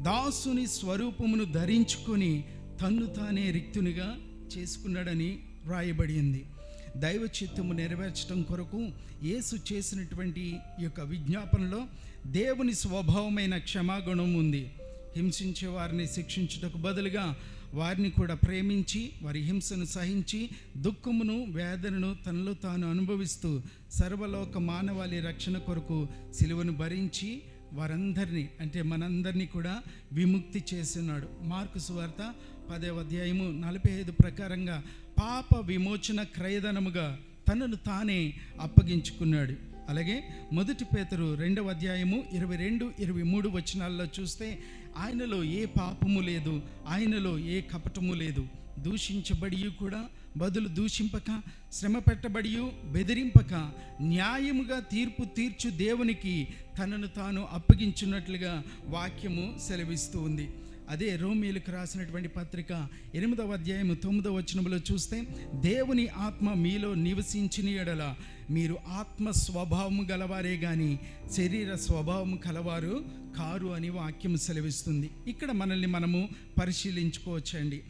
దాసుని స్వరూపమును ధరించుకొని తన్ను తానే రిక్తునిగా చేసుకున్నాడని వ్రాయబడింది. దైవ చిత్తము నెరవేర్చడం కొరకు యేసు చేసినటువంటి ఈ యొక్క విజ్ఞాపనలో దేవుని స్వభావమైన క్షమాగుణం ఉంది. హింసించే వారిని శిక్షించుటకు బదులుగా వారిని కూడా ప్రేమించి వారి హింసను సహించి దుఃఖమును వేదనను తనలో తాను అనుభవిస్తూ సర్వలోక మానవాళి రక్షణ కొరకు సిలువను భరించి వారందరినీ అంటే మనందరినీ కూడా విముక్తి చేస్తున్నాడు. మార్కు సువార్త 10వ అధ్యాయము 45 ప్రకారంగా పాప విమోచన క్రయధనముగా తనను తానే అప్పగించుకున్నాడు. అలాగే 1 పేతురు 2వ అధ్యాయము 22-23 వచనాల్లో చూస్తే ఆయనలో ఏ పాపము లేదు, ఆయనలో ఏ కపటము లేదు. దూషించబడి కూడా బదులు దూషింపక, శ్రమ పెట్టబడి బెదిరింపక, న్యాయముగా తీర్పు తీర్చు దేవునికి తనను తాను అప్పగించున్నట్లుగా వాక్యము సెలవిస్తూ ఉంది. అదే రోమీయులకు రాసినటువంటి పత్రిక 8వ అధ్యాయము 9వ వచనంలో చూస్తే దేవుని ఆత్మ మీలో నివసించిన యెడల మీరు ఆత్మ స్వభావము గలవారే కానీ శరీర స్వభావము కలవారు కారు అని వాక్యం సెలవిస్తుంది. ఇక్కడ మనల్ని మనము పరిశీలించుకోవచ్చండి.